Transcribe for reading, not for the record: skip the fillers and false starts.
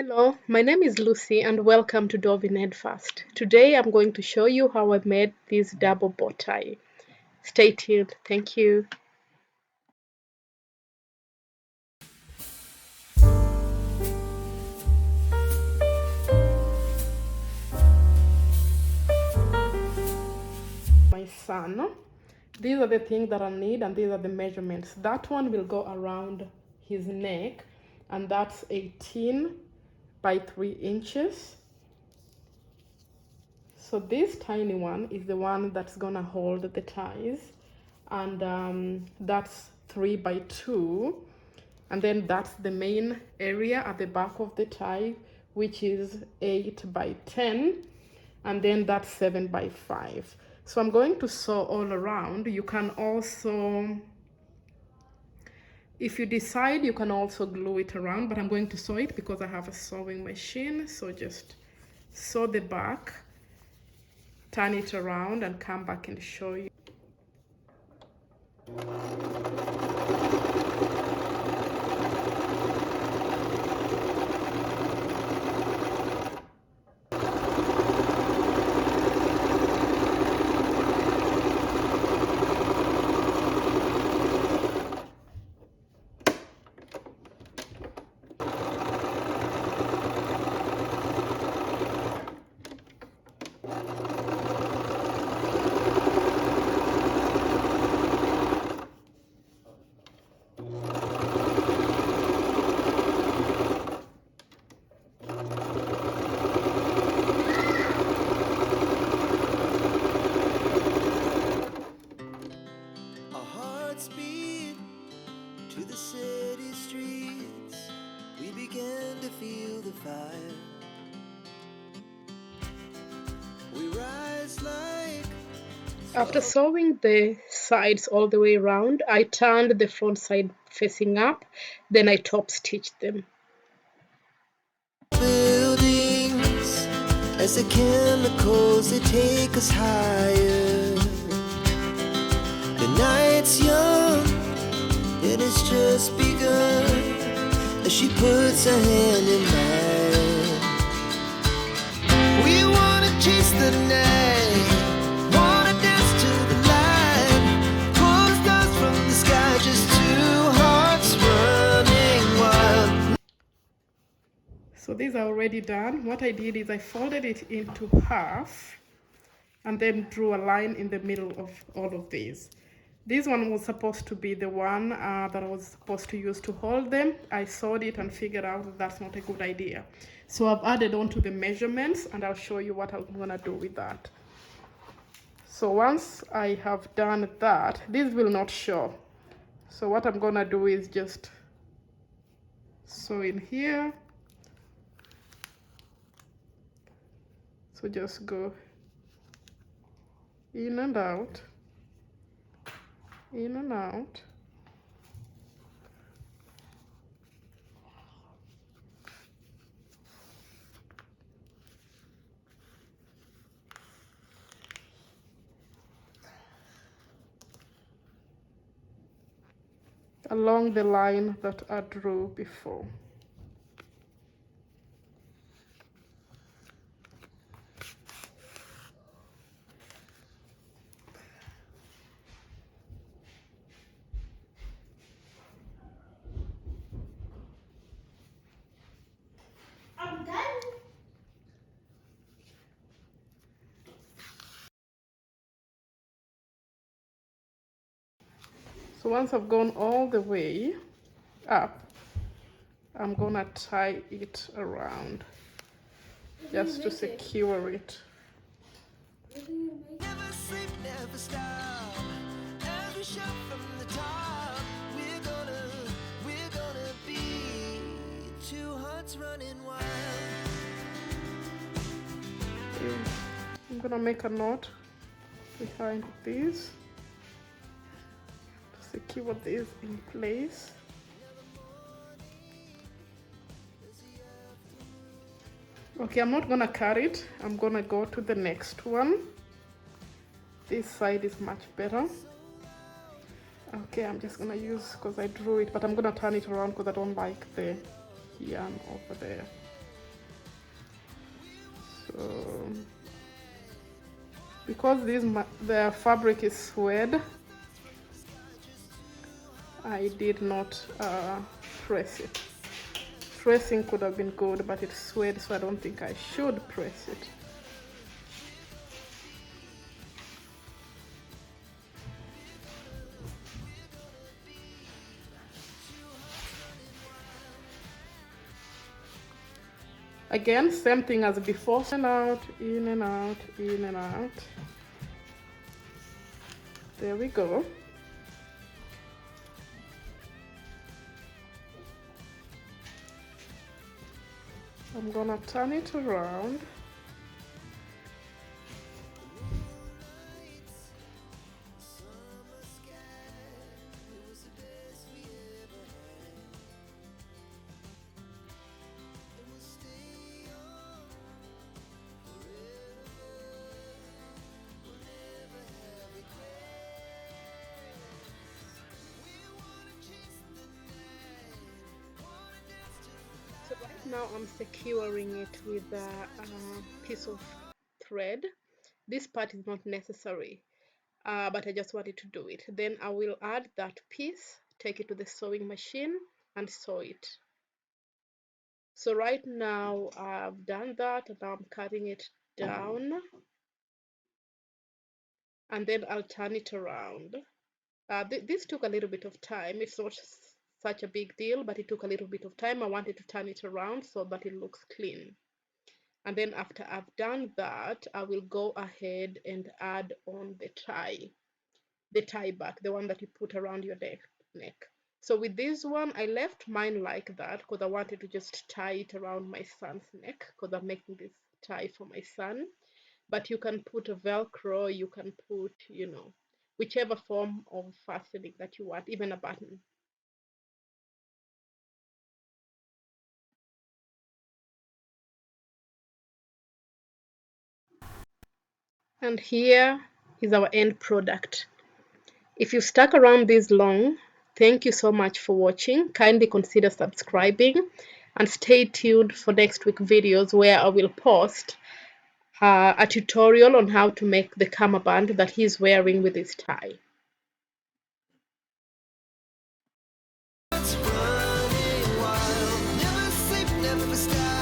Hello, my name is Lucy and welcome to Dove in Headfirst. Today I'm going to show you how I made this double bow tie. Stay tuned. Thank you. My son, these are the things that I need and these are the measurements. That one will go around his neck and that's 18 by 3 inches. So this tiny one is the one that's gonna hold the ties, and that's 3 by 2, and then that's the main area at the back of the tie, which is 8 by 10, and then that's 7 by 5. So I'm going to sew all around. You can also, if you decide, you can also glue it around, but I'm going to sew it because I have a sewing machine. So just sew the back, turn it around and come back and show you. Our hearts beat to the city streets. We began to feel the fire. We rise like After sewing the sides all the way around, I turned the front side facing up, then I top stitched them. buildings as the chemicals they take us higher. The night's young and it's just begun as she puts her hand in mine. We wanna chase the night, wanna dance to the light, pull stars from the sky, just two hearts running wild. So these are already done. What I did is I folded it into half and then drew a line in the middle of all of these. This one was supposed to be the one that I was supposed to use to hold them. I sewed it and figured out that that's not a good idea. So I've added on to the measurements and I'll show you what I'm gonna do with that. So once I have done that, this will not show. So what I'm gonna do is just sew in here. So just go in and out, in and out. Along the line that I drew before. I'm done. So once I've gone all the way up, I'm gonna tie it around just to secure it. Never sleep, never stop. Every shot from the top. We're gonna be two hearts running wild. I'm gonna make a knot behind this to secure this in place. Okay, I'm not gonna cut it. I'm gonna go to the next one. This side is much better. Okay, I'm just gonna use, because I drew it, but I'm gonna turn it around because I don't like the yarn over there. because the fabric is suede, I did not press it. Pressing could have been good, but it's suede, so I don't think I should press it. Again, same thing as before. In and out, in and out, in and out. There we go. I'm gonna turn it around. So right now I'm securing it with a piece of thread. This part is not necessary, but I just wanted to do it. Then I will add that piece, take it to the sewing machine and sew it. So right now I've done that, and now I'm cutting it down, and then I'll turn it around. This took a little bit of time. It's not such a big deal, but it took a little bit of time. I wanted to turn it around so that it looks clean. And then after I've done that, I will go ahead and add on the tie back, the one that you put around your neck. So with this one, I left mine like that because I wanted to just tie it around my son's neck, because I'm making this tie for my son. But you can put a Velcro, you can put, whichever form of fastening that you want, even a button. And here is our end product. If you stuck around this long, thank you so much for watching. Kindly consider subscribing and stay tuned for next week videos where I will post a tutorial on how to make the cummerbund that he's wearing with his tie. Running wild, never sleep, never stop.